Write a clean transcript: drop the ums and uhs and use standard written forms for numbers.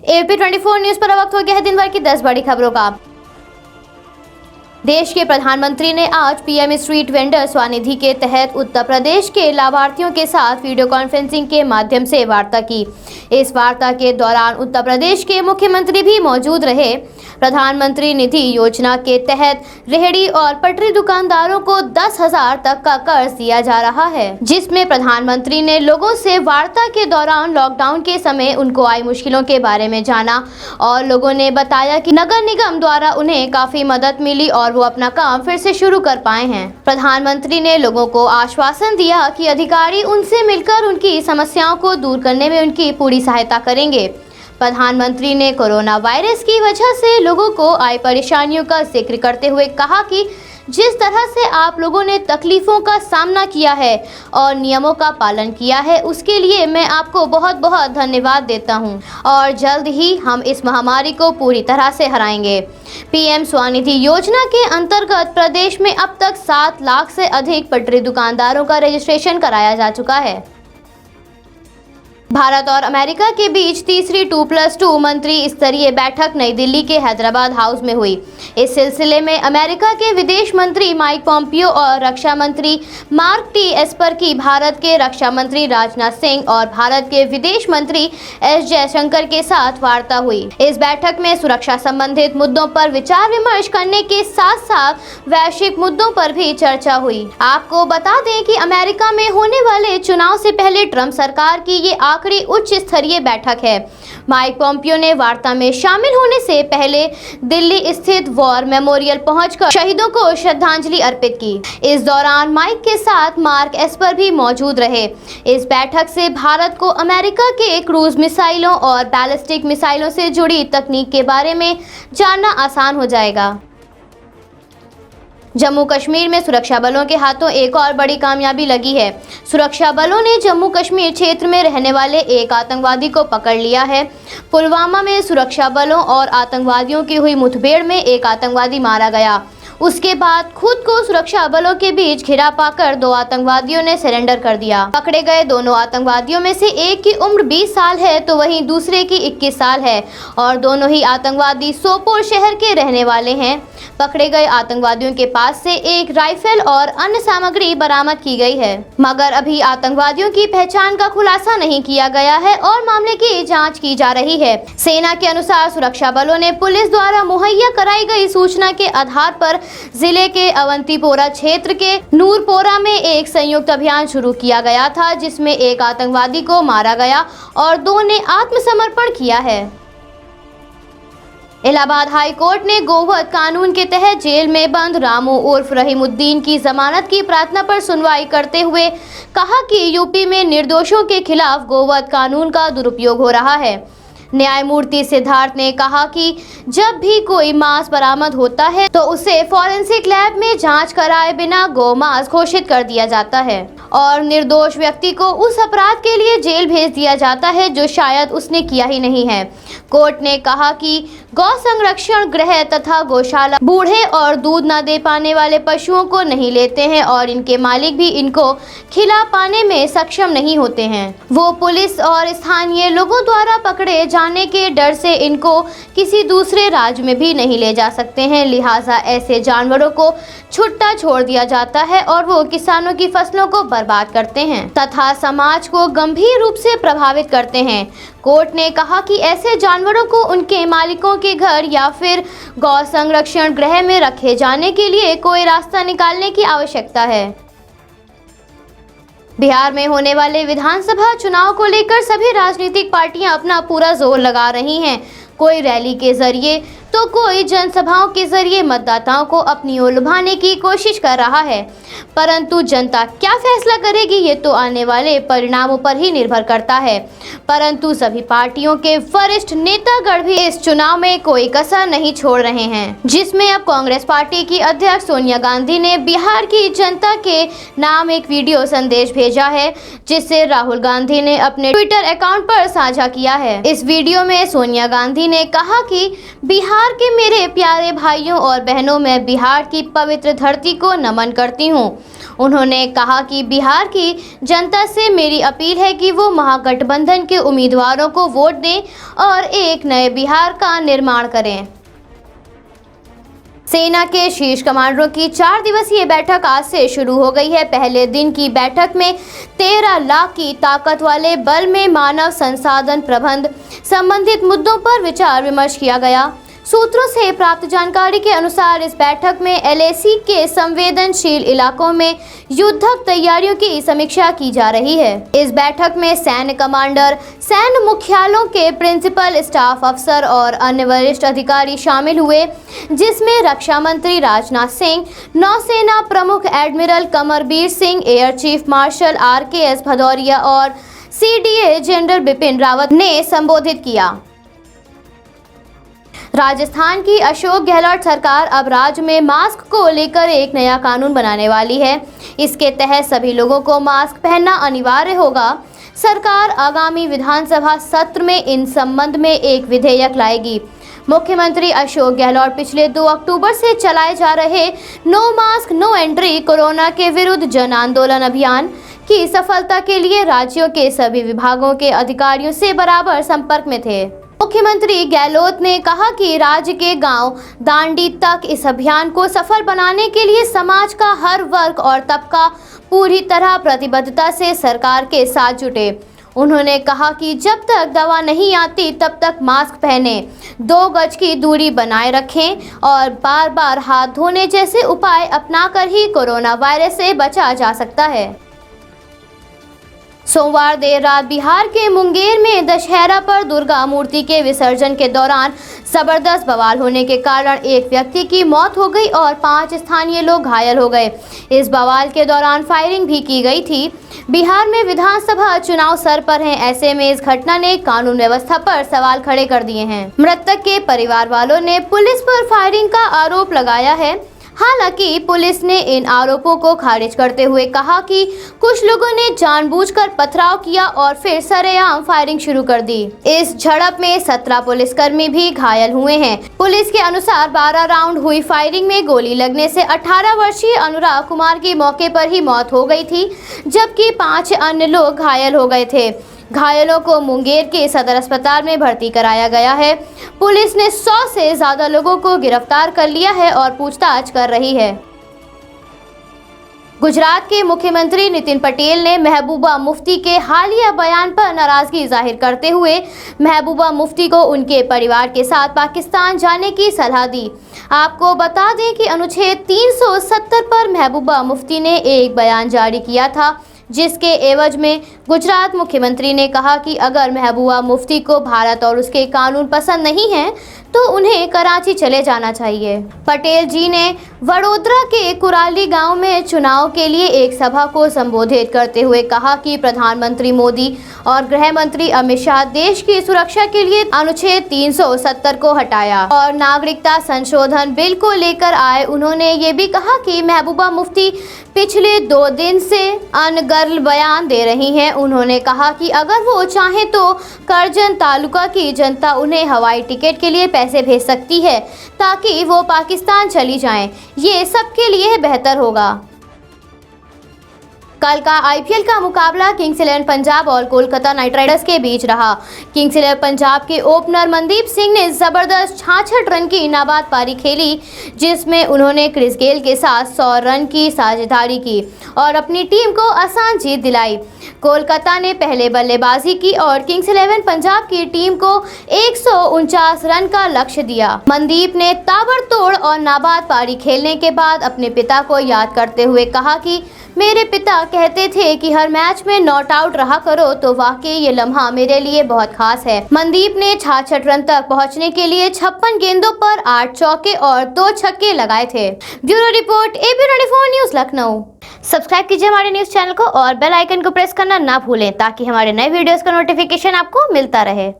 AP 24 news पर वक्त हो गया है दिन भर की 10 बड़ी खबरों का। देश के प्रधानमंत्री ने आज पीएम स्ट्रीट वेंडर स्वनिधि के तहत उत्तर प्रदेश के लाभार्थियों के साथ वीडियो कॉन्फ्रेंसिंग के माध्यम से वार्ता की। इस वार्ता के दौरान उत्तर प्रदेश के मुख्यमंत्री भी मौजूद रहे। प्रधानमंत्री निधि योजना के तहत रेहड़ी और पटरी दुकानदारों को 10,000 तक का कर्ज दिया जा रहा है, जिसमें प्रधानमंत्री ने लोगों से वार्ता के दौरान लॉकडाउन के समय उनको आई मुश्किलों के बारे में जाना और लोगों ने बताया कि नगर निगम द्वारा उन्हें काफी मदद मिली और वो अपना काम फिर से शुरू कर पाए हैं। प्रधानमंत्री ने लोगों को आश्वासन दिया कि अधिकारी उनसे मिलकर उनकी समस्याओं को दूर करने में उनकी पूरी सहायता करेंगे। प्रधानमंत्री ने कोरोना वायरस की वजह से लोगों को आई परेशानियों का जिक्र करते हुए कहा कि जिस तरह से आप लोगों ने तकलीफों का सामना किया है और नियमों का पालन किया है, उसके लिए मैं आपको बहुत बहुत धन्यवाद देता हूं और जल्द ही हम इस महामारी को पूरी तरह से हराएंगे। पीएम स्वनिधि योजना के अंतर्गत प्रदेश में अब तक 7 लाख से अधिक पटरी दुकानदारों का रजिस्ट्रेशन कराया जा चुका है। भारत और अमेरिका के बीच तीसरी 2+2 मंत्री स्तरीय बैठक नई दिल्ली के हैदराबाद हाउस में हुई। इस सिलसिले में अमेरिका के विदेश मंत्री माइक पॉम्पियो और रक्षा मंत्री मार्क टी एस्पर की भारत के रक्षा मंत्री राजनाथ सिंह और भारत के विदेश मंत्री एस जयशंकर के साथ वार्ता हुई। इस बैठक में सुरक्षा संबंधित मुद्दों पर विचार विमर्श करने के साथ साथ वैश्विक मुद्दों पर भी चर्चा हुई। आपको बता दें कि अमेरिका में होने वाले चुनाव से पहले ट्रंप सरकार की ये आखिरी उच्च स्तरीय बैठक है। माइक पॉम्पियो ने वार्ता में शामिल होने से पहले दिल्ली स्थित वॉर मेमोरियल पहुंचकर शहीदों को श्रद्धांजलि अर्पित की। इस दौरान माइक के साथ मार्क एस्पर भी मौजूद रहे। इस बैठक से भारत को अमेरिका के क्रूज मिसाइलों और बैलिस्टिक मिसाइलों से जुड़ी तकनीक के बारे में जानना आसान हो जाएगा। जम्मू कश्मीर में सुरक्षा बलों के हाथों एक और बड़ी कामयाबी लगी है। सुरक्षा बलों ने जम्मू कश्मीर क्षेत्र में रहने वाले एक आतंकवादी को पकड़ लिया है। पुलवामा में सुरक्षा बलों और आतंकवादियों की हुई मुठभेड़ में एक आतंकवादी मारा गया। उसके बाद खुद को सुरक्षा बलों के बीच घिरा पाकर 2 आतंकवादियों ने सरेंडर कर दिया। पकड़े गए दोनों आतंकवादियों में से एक की उम्र 20 साल है तो वहीं दूसरे की 21 साल है और दोनों ही आतंकवादी सोपोर शहर के रहने वाले हैं। पकड़े गए आतंकवादियों के पास से एक राइफल और अन्य सामग्री बरामद की गई है, मगर अभी आतंकवादियों की पहचान का खुलासा नहीं किया गया है और मामले की जांच की जा रही है। सेना के अनुसार सुरक्षा बलों ने पुलिस द्वारा मुहैया कराई गई सूचना के आधार पर जिले के अवंतीपोरा क्षेत्र के नूरपोरा में एक संयुक्त अभियान शुरू किया गया था, जिसमें एक आतंकवादी को मारा गया और 2 ने आत्मसमर्पण किया है। इलाहाबाद हाई कोर्ट ने गोवध कानून के तहत जेल में बंद रामू उर्फ रहीमुद्दीन की जमानत की प्रार्थना पर सुनवाई करते हुए कहा कि यूपी में निर्दोषों के खिलाफ गोवध कानून का दुरुपयोग हो रहा है। न्यायमूर्ति सिद्धार्थ ने कहा कि जब भी कोई मांस बरामद होता है तो उसे फॉरेंसिक लैब में जांच कराए बिना गौमांस घोषित कर दिया जाता है और निर्दोष व्यक्ति को उस अपराध के लिए जेल भेज दिया जाता है जो शायद उसने किया ही नहीं है। कोर्ट ने कहा कि गौ संरक्षण गृह तथा गौशाला बूढ़े और दूध न दे पाने वाले पशुओं को नहीं लेते हैं और इनके मालिक भी इनको खिला पाने में सक्षम नहीं होते हैं। वो पुलिस और स्थानीय लोगों द्वारा पकड़े जाने के डर से इनको किसी दूसरे राज्य में भी नहीं ले जा सकते हैं, लिहाजा ऐसे जानवरों को छुट्टा छोड़ दिया जाता है और वो किसानों की फसलों को बर्बाद करते हैं तथा समाज को गंभीर रूप से प्रभावित करते हैं। कोर्ट ने कहा कि ऐसे जानवरों को उनके मालिकों के घर या फिर गौ संरक्षण गृह में रखे जाने के लिए कोई रास्ता निकालने की आवश्यकता है। बिहार में होने वाले विधानसभा चुनाव को लेकर सभी राजनीतिक पार्टियां अपना पूरा जोर लगा रही हैं। कोई रैली के जरिए तो कोई जनसभाओं के जरिए मतदाताओं को अपनी ओर लुभाने की कोशिश कर रहा है, परंतु जनता क्या फैसला करेगी ये तो आने वाले परिणामों पर ही निर्भर करता है। परंतु सभी पार्टियों के वरिष्ठ नेतागण भी इस चुनाव में कोई कसर नहीं छोड़ रहे हैं, जिसमें अब कांग्रेस पार्टी की अध्यक्ष सोनिया गांधी ने बिहार की जनता के नाम एक वीडियो संदेश भेजा है, जिसे राहुल गांधी ने अपने ट्विटर अकाउंट पर साझा किया है। इस वीडियो में सोनिया गांधी ने कहा कि बिहार के मेरे प्यारे भाइयों और बहनों, मैं बिहार की पवित्र धरती को नमन करती हूँ। उन्होंने कहा कि बिहार की जनता से मेरी अपील है कि वो महागठबंधन के उम्मीदवारों को वोट दें और एक नए बिहार का निर्माण करें। सेना के शीर्ष कमांडरों की 4 दिवसीय बैठक आज से शुरू हो गई है। पहले दिन की बैठक में 13 लाख की ताकत वाले बल में मानव संसाधन प्रबंध संबंधित मुद्दों पर विचार विमर्श किया गया। सूत्रों से प्राप्त जानकारी के अनुसार इस बैठक में LAC के संवेदनशील इलाकों में युद्धक तैयारियों की समीक्षा की जा रही है। इस बैठक में सैन्य कमांडर, सैन्य मुख्यालयों के प्रिंसिपल स्टाफ अफसर और अन्य वरिष्ठ अधिकारी शामिल हुए, जिसमें रक्षा मंत्री राजनाथ सिंह, नौसेना प्रमुख admiral Karambir Singh, air chief marshal RKS Bhadauria और CDA जनरल बिपिन रावत ने संबोधित किया। राजस्थान की अशोक गहलोत सरकार अब राज्य में मास्क को लेकर एक नया कानून बनाने वाली है। इसके तहत सभी लोगों को मास्क पहनना अनिवार्य होगा। सरकार आगामी विधानसभा सत्र में इन संबंध में एक विधेयक लाएगी। मुख्यमंत्री अशोक गहलोत पिछले 2 अक्टूबर से चलाए जा रहे no mask no entry corona के विरुद्ध जन आंदोलन अभियान की सफलता के लिए राज्यों के सभी विभागों के अधिकारियों से बराबर संपर्क में थे। मुख्यमंत्री गहलोत ने कहा कि राज्य के गांव दांडी तक इस अभियान को सफल बनाने के लिए समाज का हर वर्ग और तबका पूरी तरह प्रतिबद्धता से सरकार के साथ जुटे। उन्होंने कहा कि जब तक दवा नहीं आती तब तक मास्क पहने, 2 गज की दूरी बनाए रखें और बार बार हाथ धोने जैसे उपाय अपनाकर ही कोरोना वायरस से बचा जा सकता है। सोमवार देर रात बिहार के मुंगेर में दशहरा पर दुर्गा मूर्ति के विसर्जन के दौरान जबरदस्त बवाल होने के कारण एक व्यक्ति की मौत हो गई और 5 स्थानीय लोग घायल हो गए। इस बवाल के दौरान फायरिंग भी की गई थी। बिहार में विधानसभा चुनाव सर पर हैं, ऐसे में इस घटना ने कानून व्यवस्था पर सवाल खड़े कर दिए हैं। मृतक के परिवार वालों ने पुलिस पर फायरिंग का आरोप लगाया है। हालांकि पुलिस ने इन आरोपों को खारिज करते हुए कहा कि कुछ लोगों ने जानबूझकर पथराव किया और फिर सरेआम फायरिंग शुरू कर दी। इस झड़प में 17 पुलिसकर्मी भी घायल हुए हैं। पुलिस के अनुसार 12 राउंड हुई फायरिंग में गोली लगने से 18 वर्षीय अनुराग कुमार की मौके पर ही मौत हो गई थी, जबकि 5 अन्य लोग घायल हो गए थे। घायलों को मुंगेर के सदर अस्पताल में भर्ती कराया गया है। पुलिस ने 100 से ज्यादा लोगों को गिरफ्तार कर लिया है और पूछताछ कर रही है। गुजरात के मुख्यमंत्री नितिन पटेल ने महबूबा मुफ्ती के हालिया बयान पर नाराजगी जाहिर करते हुए महबूबा मुफ्ती को उनके परिवार के साथ पाकिस्तान जाने की सलाह दी। आपको बता दें कि अनुच्छेद 370 पर महबूबा मुफ्ती ने एक बयान जारी किया था, जिसके एवज में गुजरात मुख्यमंत्री ने कहा कि अगर महबूबा मुफ्ती को भारत और उसके कानून पसंद नहीं हैं, तो उन्हें कराची चले जाना चाहिए। पटेल जी ने वडोदरा के कुराली गांव में चुनाव के लिए एक सभा को संबोधित करते हुए कहा कि प्रधानमंत्री मोदी और गृह मंत्री अमित शाह देश की सुरक्षा के लिए अनुच्छेद 370 को हटाया और नागरिकता संशोधन बिल को लेकर आए। उन्होंने ये भी कहा कि महबूबा मुफ्ती पिछले 2 दिन से अनर्गल बयान दे रही हैं। उन्होंने कहा कि अगर वो चाहें तो करजन तालुका की जनता उन्हें हवाई टिकट के लिए पैसे भेज सकती है ताकि वो पाकिस्तान चली जाएं। ये सबके लिए बेहतर होगा। कल का IPL का मुकाबला किंग्स 11 पंजाब और कोलकाता नाइट राइडर्स के बीच रहा। किंग्स 11 पंजाब के ओपनर मनदीप सिंह ने जबरदस्त 66 रन की नाबाद पारी खेली, जिसमें उन्होंने क्रिस गेल के साथ 100 रन की साझेदारी की और अपनी टीम को आसान जीत दिलाई। कोलकाता ने पहले बल्लेबाजी की और किंग्स 11 पंजाब की टीम को 149 रन का लक्ष्य दिया। मनदीप ने ताबड़तोड़ और नाबाद पारी खेलने के बाद अपने पिता को याद करते हुए कहा कि मेरे पिता कहते थे कि हर मैच में नॉट आउट रहा करो, तो वाकई ये लम्हा मेरे लिए बहुत खास है। मनदीप ने 66 रन तक पहुंचने के लिए 56 गेंदों पर 8 चौके और 2 छक्के लगाए थे। Bureau report AP24 news Lucknow. Subscribe कीजिए हमारे न्यूज चैनल को और बेल आइकन को प्रेस करना ना भूलें ताकि हमारे नए वीडियोस का नोटिफिकेशन आपको मिलता रहे।